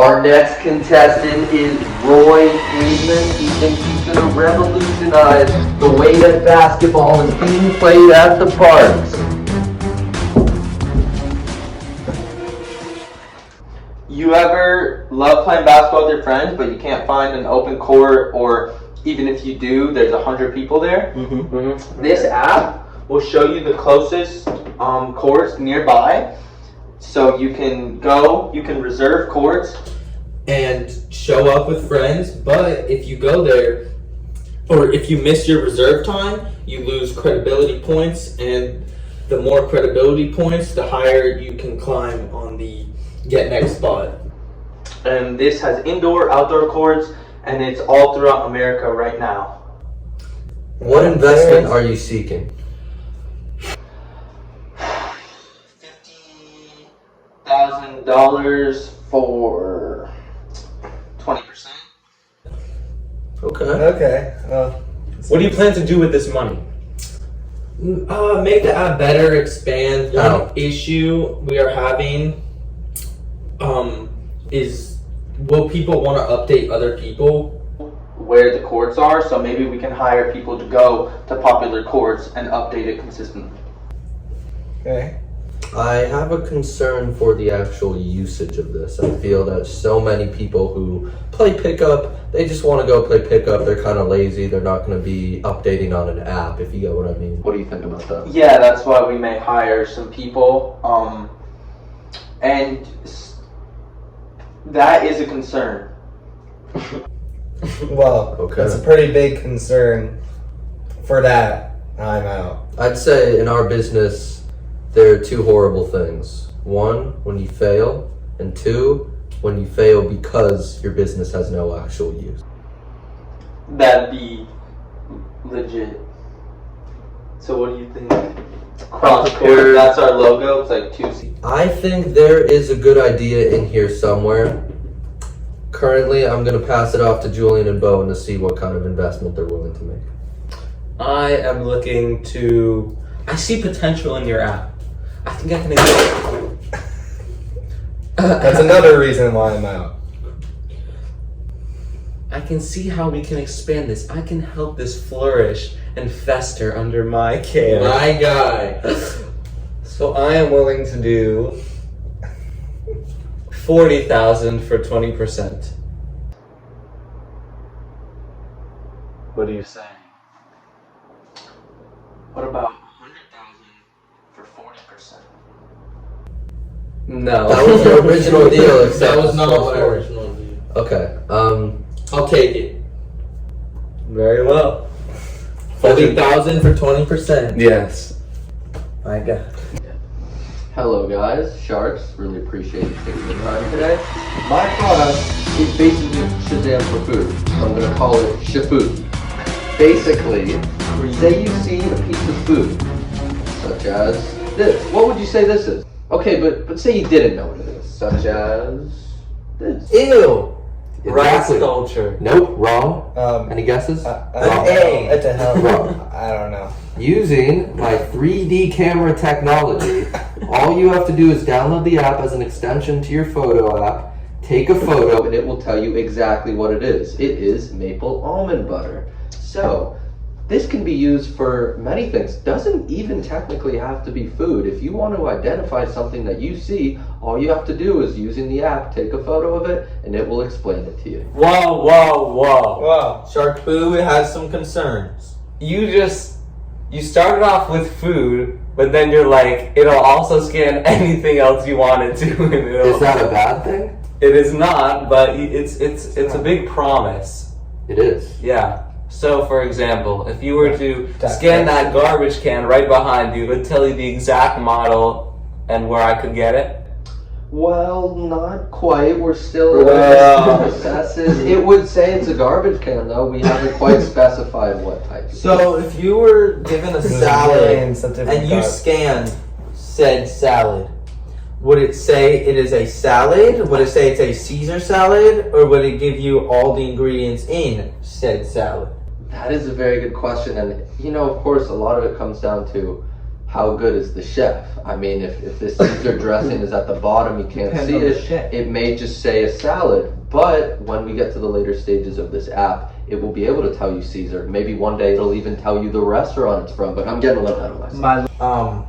Our next contestant is Roy Friedman. He thinks he's going to revolutionize the way that basketball is being played at the parks. You ever love playing basketball with your friends, but you can't find an open court, or even if you do, there's 100 people there? This app will show you the closest courts nearby. So you can go, you can reserve courts and show up with friends, but if you go there, or if you miss your reserve time, you lose credibility points, and the more credibility points, the higher you can climb on the get next spot. And this has indoor, outdoor courts, and it's all throughout America right now. What investment are you seeking? $50,000 for 20%. Okay. What do you plan to do with this money? Make the app better, expand. One issue we are having is, will people want to update other people where the courts are? So maybe we can hire people to go to popular courts and update it consistently. Okay. I have a concern for the actual usage of this. I feel that so many people who play pickup, they just want to go play pickup. They're kind of lazy. They're not going to be updating on an app, if you get what I mean. What do you think about that? Yeah, that's why we may hire some people. And that is a concern. Well, Okay. that's a pretty big concern. For that, I'm out. I'd say in our business, there are two horrible things. One, when you fail, and two, when you fail because your business has no actual use. That'd be legit. So what do you think? Cross court, that's our logo. It's like 2 C. I think there is a good idea in here somewhere. Currently, I'm going to pass it off to Julian and Bowen to see what kind of investment they're willing to make. I am looking to... I see potential in your app. I think I can... That's another reason why I'm out. I can see how we can expand this. I can help this flourish and fester under my care. My guy. So I am willing to do $40,000 for 20%. What do you say? What about 100,000 for 40%? No. That was the original deal, except That was not it's my for- original deal. Okay, I'll take it. Very well. 40,000 for 20%. Yes. My God. hello guys, Sharks, really appreciate you taking the time today. My product is basically Shazam for food. I'm gonna call it Shafood. Basically, say you see a piece of food, such as this. What would you say this is? Okay, but say you didn't know what it is, such as this. Ew. Rice Exactly. culture. Nope, wrong. Any guesses? An A. It's a hell. Wrong. I don't know. Using my 3D camera technology, all you have to do is download the app as an extension to your photo app, take a photo, and it will tell you exactly what it is. It is maple almond butter. So, this can be used for many things. Doesn't even technically have to be food. If you want to identify something that you see, all you have to do is using the app, take a photo of it, and it will explain it to you. Whoa, whoa, whoa. Wow. Shark Boo has some concerns. You started off with food, but then you're like, it'll also scan anything else you want it to. And Is that a bad thing? It is not, but it's a big promise. It is. Yeah. So, for example, if you were to scan that garbage can right behind you, it would tell you the exact model and where I could get it. Well, not quite. We're still Well. processes. It would say it's a garbage can, though. We haven't quite specified what type. So if you were given a salad millions of different and you types. scanned said salad, would it say it is a salad? Would it say it's a Caesar salad? Or would it give you all the ingredients in said salad? That is a very good question, and of course, a lot of it comes down to how good is the chef? I mean, if this Caesar dressing is at the bottom, you can't Depends see on the it. chef. It may just say a salad. But when we get to the later stages of this app, it will be able to tell you Caesar. Maybe one day it'll even tell you the restaurant it's from. But I'm getting a little ahead of myself.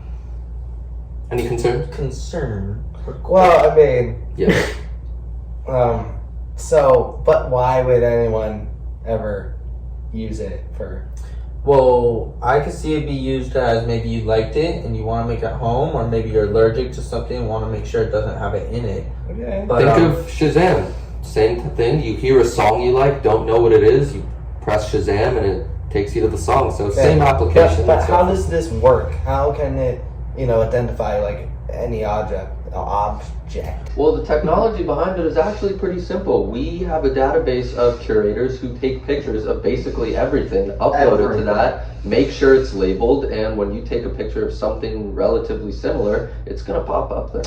Any concerns? Concern. Well, I mean, Yes. so, but why would anyone ever use it for? Well, I could see it be used as maybe you liked it and you want to make it home, or maybe you're allergic to something and want to make sure it doesn't have it in it. Okay. But, Think of Shazam. Same thing. You hear a song you like, don't know what it is, you press Shazam and it takes you to the song. So same application. But how does this work? How can it, identify like any object? Well, the technology behind it is actually pretty simple. We have a database of curators who take pictures of basically everything, upload it to that, make sure it's labeled, and when you take a picture of something relatively similar, it's going to pop up there.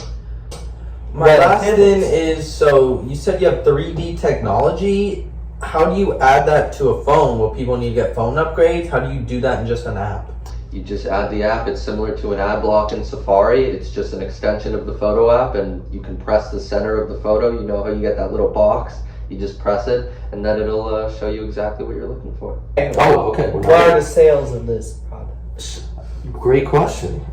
My last thing is, so you said you have 3D technology. How do you add that to a phone? Will people need to get phone upgrades? How do you do that in just an app? You just add the app. It's similar to an ad block in Safari. It's just an extension of the photo app, and you can press the center of the photo. You know how you get that little box? You just press it, and then it'll show you exactly what you're looking for. Oh, okay. What are the sales of this product? Great question.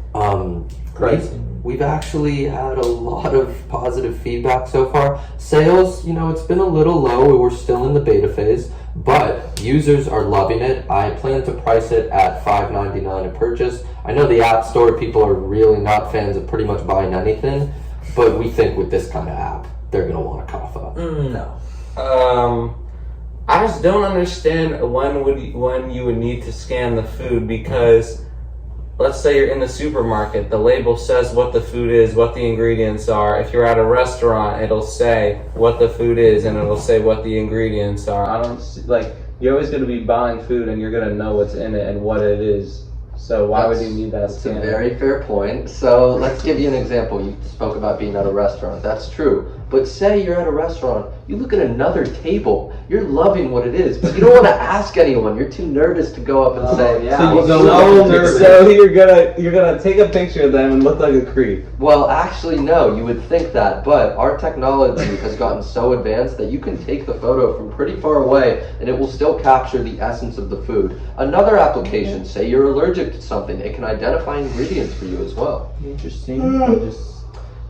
Pricing. We've actually had a lot of positive feedback so far. Sales, it's been a little low. We're still in the beta phase, but users are loving it. I plan to price it at $5.99 a purchase. I know the App Store people are really not fans of pretty much buying anything, but we think with this kind of app, they're going to want to cough up. No. I just don't understand when you would need to scan the food, because let's say you're in the supermarket, the label says what the food is, what the ingredients are. If you're at a restaurant, it'll say what the food is and it'll say what the ingredients are. I don't see, you're always going to be buying food and you're going to know what's in it and what it is. So why would you need that That's scanner? a very fair point. So let's give you an example. You spoke about being at a restaurant. That's true. But say you're at a restaurant, you look at another table, you're loving what it is, but you don't want to ask anyone. You're too nervous to go up and say, yeah. So, you're gonna take a picture of them and look like a creep. Well, actually, no, you would think that, but our technology has gotten so advanced that you can take the photo from pretty far away and it will still capture the essence of the food. Another application, say you're allergic to something, it can identify ingredients for you as well. Interesting.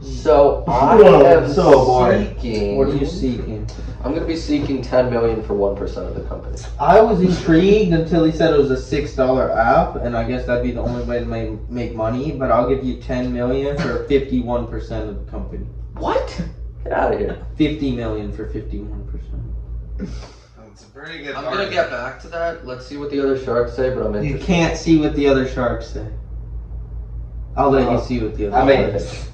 So I am seeking. What are you seeking? I'm going to be seeking $10 million for 1% of the company. I was intrigued until he said it was a $6 app, and I guess that'd be the only way to make money. But I'll give you $10 million for 51% of the company. What? Get out of here. $50 million for 51%. That's a pretty good. I'm going to get back to that. Let's see what the other sharks say, but I'm You interested. can't see what the other sharks say. I'll let you see what the other sharks say.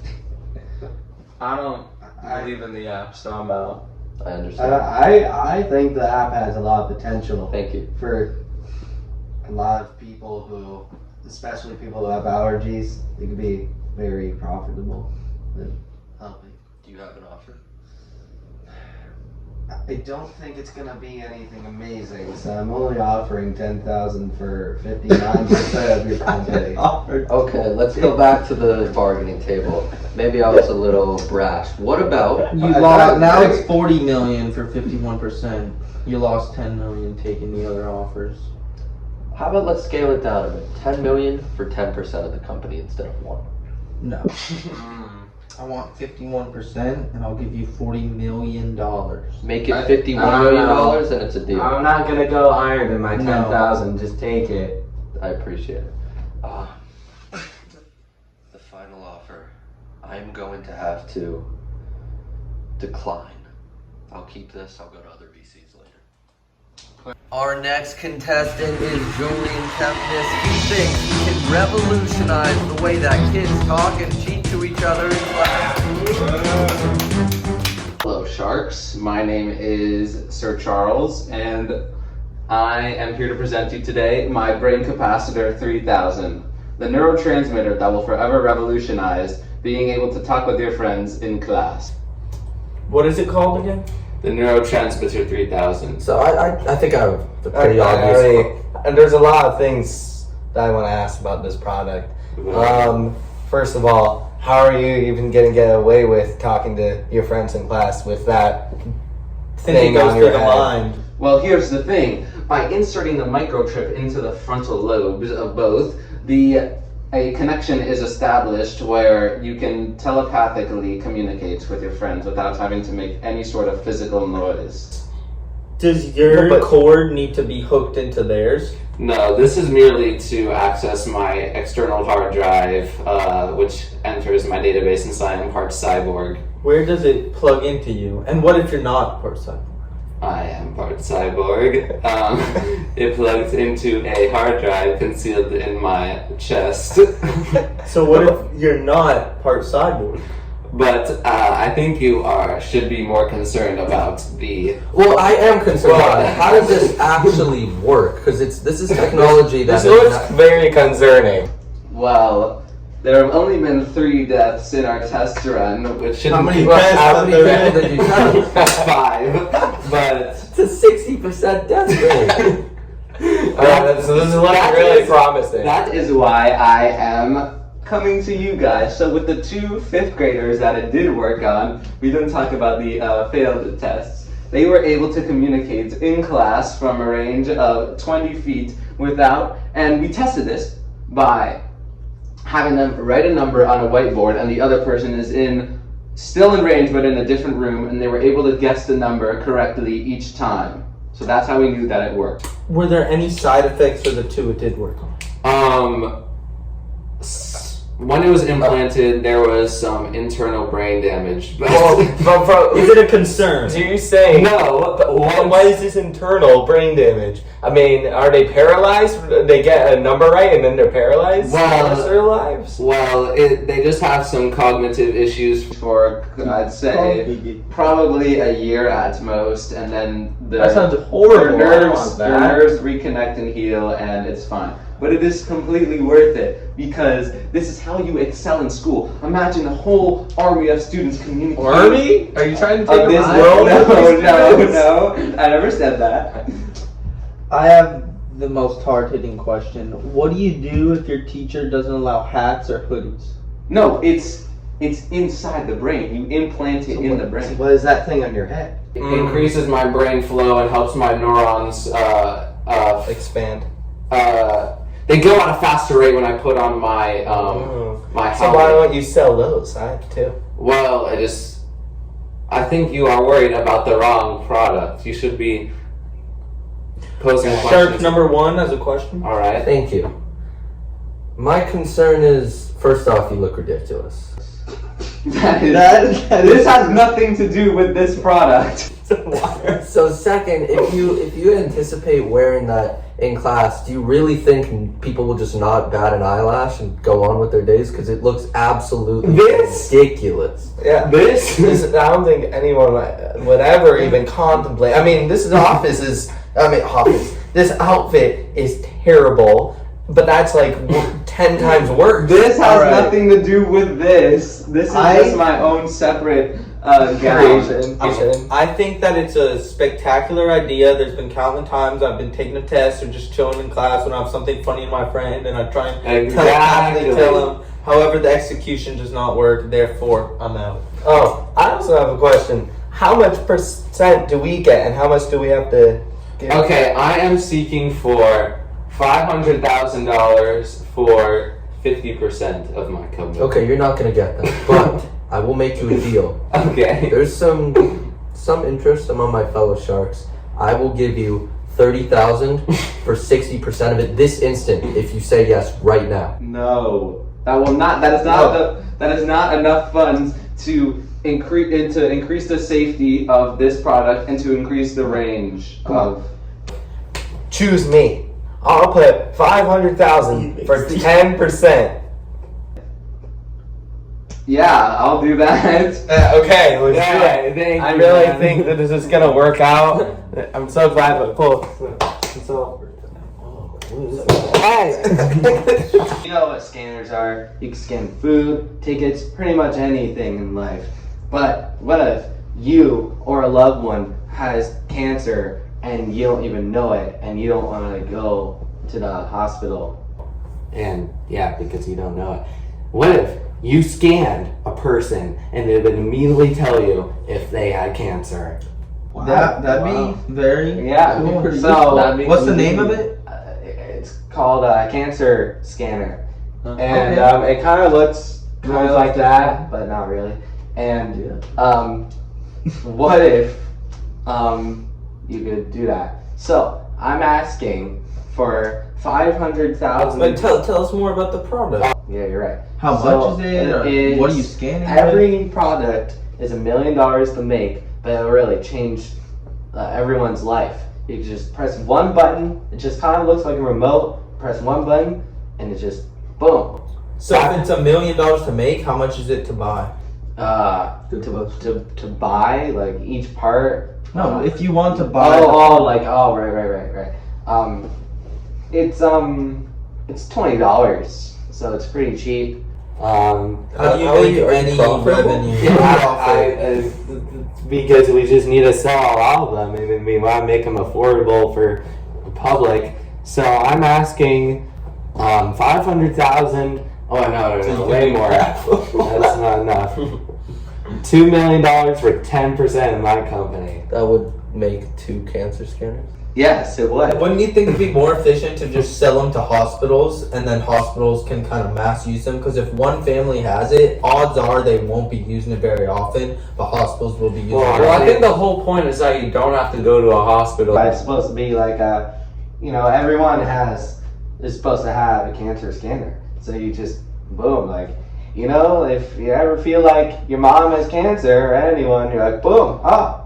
I don't believe in the app, so I'm out. I understand. I think the app has a lot of potential. Thank you. For a lot of people who, especially people who have allergies, it could be very profitable. Helping. Do you have an offer? I don't think it's gonna be anything amazing, so I'm only offering $10,000 for 59% of your company. Okay, let's go back to the bargaining table. Maybe I was a little brash. What about... You lost, now it's $40 million for 51%. You lost $10 million taking the other offers. How about let's scale it down a bit. $10 million for 10% of the company instead of 1. No. I want 51%, and I'll give you $40 million. Make it $51 million, and it's a deal. I'm not gonna go higher than my 10,000. Just take it. I appreciate it. The final offer. I'm going to have to decline. I'll keep this. I'll go to other VCs later. Our next contestant is Julian Kempness. He thinks he can revolutionize the way that kids talk and cheat to each other in class. Hello Sharks, my name is Sir Charles and I am here to present you today my Brain Capacitor 3000, the neurotransmitter that will forever revolutionize being able to talk with your friends in class. What is it called again? The neurotransmitter 3000. So I think I have the pretty obvious. And there's a lot of things that I want to ask about this product. First of all, how are you even gonna get away with talking to your friends in class with that thing on your head? Well, here's the thing. By inserting the microchip into the frontal lobes of both, a connection is established where you can telepathically communicate with your friends without having to make any sort of physical noise. Does your cord need to be hooked into theirs? No, this is merely to access my external hard drive, which enters my database since I am part cyborg. Where does it plug into you? And what if you're not part cyborg? I am part cyborg. It plugs into a hard drive concealed in my chest. So what if you're not part cyborg? But I think you should be more concerned about the. Well, I am concerned about it. How does this actually work? Because this is technology that This looks very concerning. Well, there have only been 3 deaths in our test run, which How many Well, tests how have many there people been? did you test? 5, but It's a 60% death rate. So this is looking really promising. that is why I am coming to you guys. So with the 2 5th graders that it did work on, we didn't talk about the failed tests. They were able to communicate in class from a range of 20 feet and we tested this by having them write a number on a whiteboard and the other person is still in range but in a different room, and they were able to guess the number correctly each time. So that's how we knew that it worked. Were there any side effects for the 2 it did work on? When it was implanted, there was some internal brain damage. But Is it a concern? Do you say no, but why is this internal brain damage? I mean, are they paralyzed? They get a number right and then they're paralyzed for the rest of their lives? Well, they just have some cognitive issues. For, I'd say, probably a year at most, and then That sounds horrible. Their I don't want that. nerves reconnect and heal, and it's fine. But it is completely worth it, because this is how you excel in school. Imagine a whole army of students communicating. Army? Are you trying to take Of a this world? no, I never said that. I have the most hard-hitting question. What do you do if your teacher doesn't allow hats or hoodies? No, it's inside the brain. You implant it in the brain. What is that thing on your head? It increases my brain flow and helps my neurons Expand. they go at a faster rate when I put on my my So why don't you sell those, too? Well, I think you are worried about the wrong product. You should be posing Shark questions. number 1 as a question. All right. Thank you. My concern is, first off, you look ridiculous. This has nothing to do with this product. So second, if you anticipate wearing that in class, do you really think people will just not bat an eyelash and go on with their days? Because it looks absolutely ridiculous. Yeah. This I don't think anyone would ever even contemplate. I mean, this outfit is terrible, but that's like 10 times worse. This has All right. nothing to do with this. This is just my own separate gown. I think that it's a spectacular idea. There's been countless times I've been taking a test or just chilling in class when I have something funny to my friend and I try and telepathically tell him. However, the execution does not work. Therefore, I'm out. Oh, I also have a question. How much % do we get, and how much do we have to give? Okay, I am seeking for $500,000 for 50% of my company. Okay, you're not gonna get that, but I will make you a deal. Okay. There's some interest among my fellow sharks. I will give you $30,000 for 60% of it this instant if you say yes right now. No, that will not. That is not. That is not enough funds to increase the safety of this product and to increase the range of. Choose me. I'll put 500,000 for 10%. Yeah, I'll do that. Okay, let's do it. Thank I you, really man. think that this is gonna work out. I'm so glad we pulled. Hey! You know what scanners are? You can scan food, tickets, pretty much anything in life. But what if you or a loved one has cancer and you don't even know it and you don't want to go to the hospital? And yeah, because you don't know it. What if you scanned a person and it would immediately tell you if they had cancer? Wow. That'd be very Yeah. cool. So What's the name of it? it's called a cancer scanner, and Okay. it kind of looks kind of like that, but not really. And what if you could do that? So I'm asking for 500,000. But tell us more about the product. Yeah, you're right. How So much is it? Or it's- what are you scanning? Every product is $1 million to make, but it'll really change everyone's life. You can just press one button. It just kind of looks like a remote. Press one button, and it just boom. So if it's $1 million to make, how much is it to buy? To buy like each part. No, if you want to buy. Right. It's $20, so it's pretty cheap. How do you make any revenue? Because we just need to sell all of them, and then we want to make them affordable for the public. So I'm asking 500,000. Oh no, way more. That's not enough. $2 million for 10% of my company. That would make 2 cancer scanners. Yes, it would. Wouldn't you think it'd be more efficient to just sell them to hospitals and then hospitals can kind of mass use them? Because if one family has it, odds are they won't be using it very often, but hospitals will be using it. Well, I think the whole point is that you don't have to go to a hospital. But it's supposed to be like everyone is supposed to have a cancer scanner. So you just boom, like, if you ever feel like your mom has cancer or anyone, you're like, boom,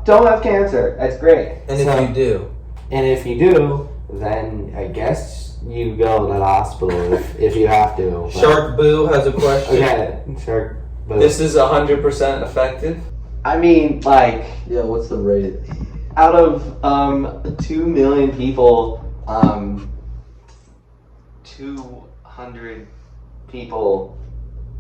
don't have cancer. That's great. And if you do? And if you do, then I guess you go to the hospital if you have to. But- Shark Boo has a question. Okay, Shark Boo. This is 100% effective. I mean, like, Yeah, what's the rate? out of 2 million people, 200 people,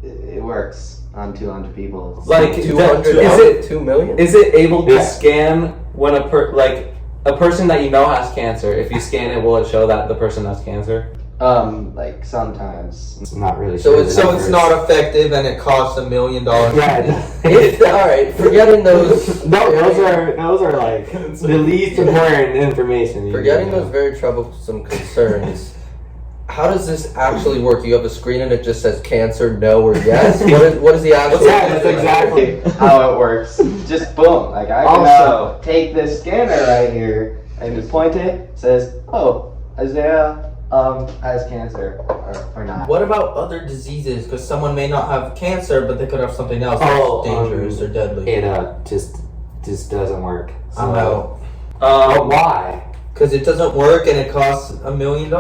it works on 200 people. Like, 200 is it 2 million? Is it able to Yeah. scan when a person that you know has cancer? If you scan it, will it show that the person has cancer? Like sometimes. It's not really So sure it's- the So it's numbers. not effective and it costs $1 million. Yeah. All right, forgetting those. No, those are like the least important information. you Forgetting need to those very troublesome concerns. How does this actually work? You have a screen and it just says cancer, no, or yes. What is the actual? Yeah, that's exactly. How it works. Just boom. Like I can Also- take this scanner right here and just point it. It says, "Oh, Isaiah has cancer or not." What about other diseases? Because someone may not have cancer, but they could have something else that's dangerous or deadly. It just doesn't work. I'm out. But why? Because it doesn't work and it costs $1 million.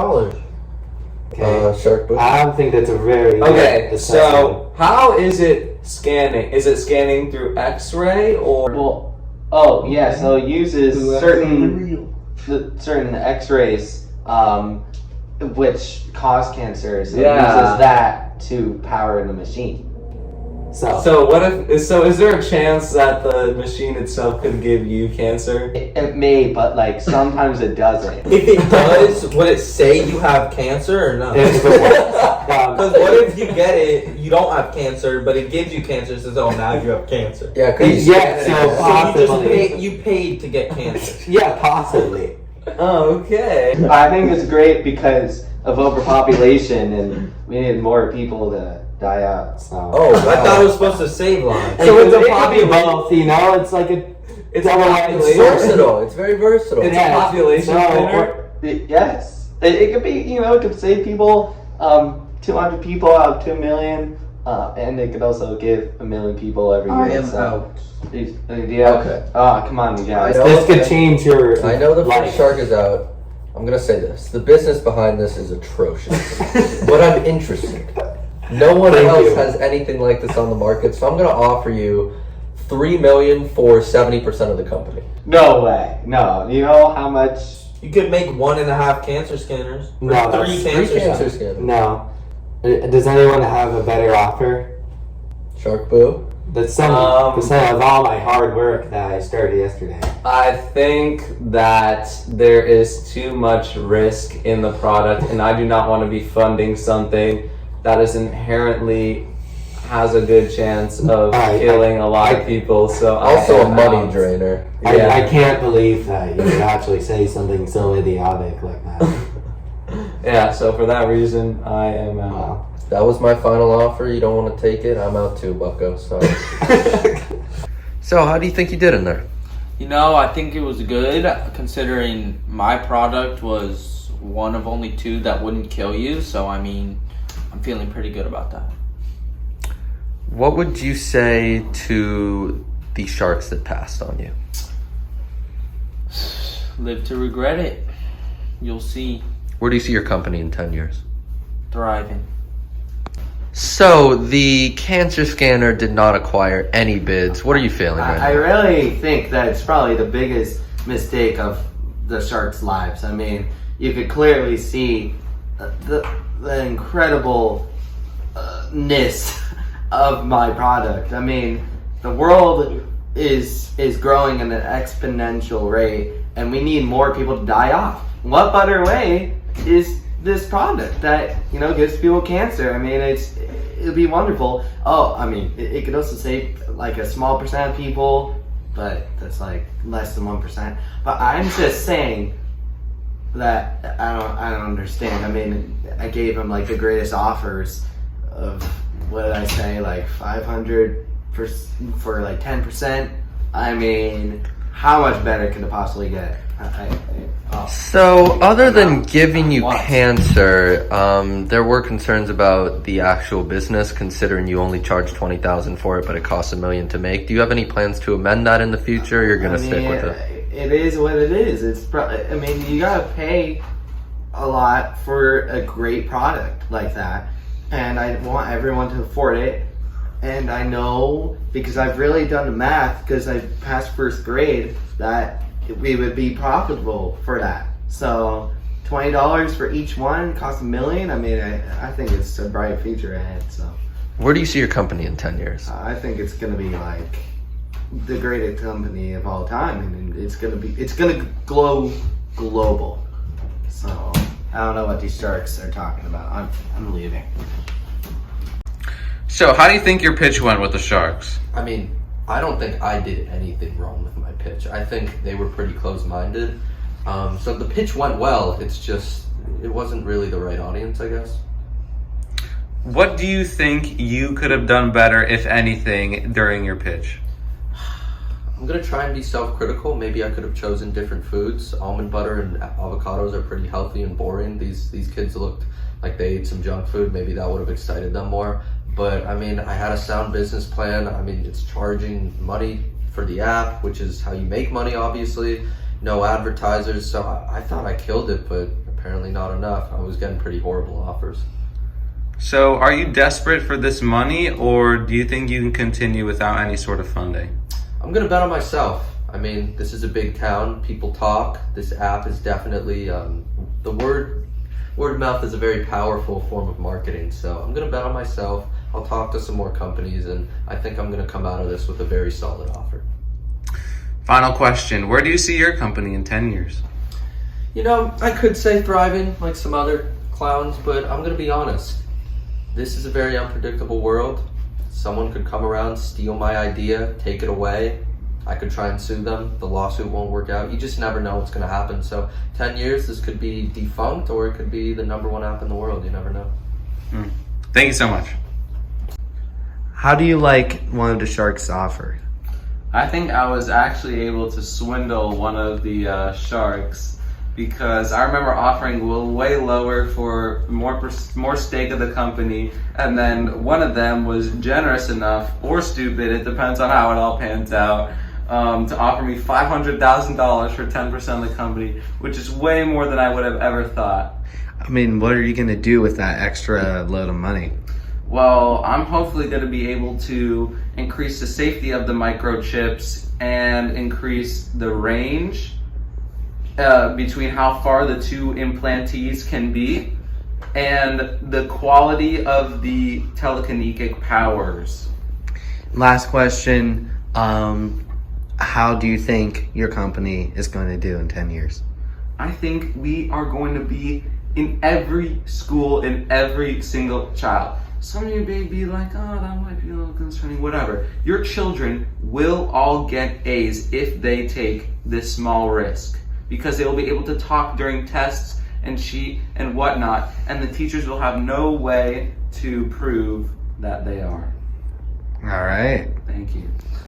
Okay. Shark Boo. I don't think that's a very Okay, good so how is it scanning? Is it scanning through X-ray or? Well, so it uses certain X-rays, which cause cancer. So it uses that to power the machine. So what if? So is there a chance that the machine itself could give you cancer? It may, but like sometimes it doesn't. If it does, would it say you have cancer or not? If it works. Because what if you get it, you don't have cancer, but it gives you cancer, says, oh, now you have cancer. Yeah, because Yeah, so So you just possibly. you paid to get cancer. Yeah, possibly. Oh, okay. I think it's great because of overpopulation and we need more people to die out. So. Oh, I thought it was supposed to save lives. So it's a It could be population, both. you know. It's like a. It's a double-edged population. sword. versatile. It's very versatile. It's Yeah, a population so- winner. Yes, it could be. It could save people. 200 people out of 2 million, and it could also give 1 million people every year. I am so. out. Yeah. Okay. Oh, come on, you guys. I know. This could change your. I know the life. first shark is out. I'm gonna say this: the business behind this is atrocious, but I'm interested. No one Thank else you. has anything like this on the market, so I'm gonna offer you $3 million for 70% of the company. No way. No. You know how much? You could make 1.5 cancer scanners. Or No, 3 that's- cancer 3 cancer scanners. scanners. No. Does anyone have a better offer? Shark Boo. the sum of all my hard work that I started yesterday. I think that there is too much risk in the product, and I do not want to be funding something that is inherently has a good chance of killing a lot of people. So Also a money drainer. I can't believe that you would actually say something so idiotic like that. Yeah, so for that reason, I am out. Wow. That was my final offer. You don't want to take it? I'm out too, bucko. Sorry. So, how do you think you did in there? You know, I think it was good considering my product was one of only two that wouldn't kill you. So, I mean, I'm feeling pretty good about that. What would you say to the sharks that passed on you? Live to regret it. You'll see. Where do you see your company in 10 years? Thriving. So, the cancer scanner did not acquire any bids. What are you feeling right I now? really think that it's probably the biggest mistake of the sharks' lives. I mean, you could clearly see the incredible ness of my product. I mean, the world is growing at an exponential rate, and we need more people to die off. What better way is this product that, you know, gives people cancer? I mean, it'd be wonderful. Oh, I mean, it could also save like a small percent of people, but that's like less than 1%. But I'm just saying that I don't understand. I mean, I gave him like the greatest offers of, what did I say, like 500 for like 10%. I mean, how much better can it possibly get? So, other than giving you cancer, there were concerns about the actual business, considering you only charged $20,000 for it, but it costs $1 million to make. Do you have any plans to amend that in the future? Or you're gonna stick with it? It is what it is. I mean, you gotta pay a lot for a great product like that, and I want everyone to afford it. And I know, because I've really done the math, because I passed first grade, that we would be profitable for that. So $20 for each one costs $1 million. I mean, I think it's a bright future ahead. So Where do you see your company in 10 years? I think it's gonna be like the greatest company of all time, and it's gonna glow global. So I don't know what these sharks are talking about. I'm leaving. So, how do you think your pitch went with the Sharks? I mean, I don't think I did anything wrong with my pitch. I think they were pretty close-minded. So the pitch went well. It's just, it wasn't really the right audience, I guess. What do you think you could have done better, if anything, during your pitch? I'm gonna try and be self-critical. Maybe I could have chosen different foods. Almond butter and avocados are pretty healthy and boring. These kids looked like they ate some junk food. Maybe that would have excited them more. But I mean, I had a sound business plan. I mean, it's charging money for the app, which is how you make money, obviously. No advertisers. So I thought I killed it, but apparently not enough. I was getting pretty horrible offers. So, are you desperate for this money, or do you think you can continue without any sort of funding? I'm gonna bet on myself. I mean, this is a big town. People talk. This app is definitely the word of mouth is a very powerful form of marketing. So I'm gonna bet on myself. I'll talk to some more companies, and I think I'm gonna come out of this with a very solid offer. Final question: where do you see your company in 10 years? You know, I could say thriving like some other clowns, but I'm gonna be honest. This is a very unpredictable world. Someone could come around, steal my idea, take it away. I could try and sue them. The lawsuit won't work out. You just never know what's going to happen. So 10 years, this could be defunct, or it could be the #1 app in the world. You never know. Thank you so much. How do you like one of the sharks' offer? I think I was actually able to swindle one of the sharks, because I remember offering way lower for more stake of the company, and then one of them was generous enough, or stupid, it depends on how it all pans out, to offer me $500,000 for 10% of the company, which is way more than I would have ever thought. I mean, what are you gonna do with that extra load of money? Well, I'm hopefully going to be able to increase the safety of the microchips and increase the range between how far the two implantees can be, and the quality of the telekinetic powers. last question. How do you think your company is going to do in 10 years? I think we are going to be in every school, in every single child. Some of you may be like, oh, that might be a little concerning, whatever. Your children will all get A's if they take this small risk, because they will be able to talk during tests and cheat and whatnot, and the teachers will have no way to prove that they are. All right. Thank you.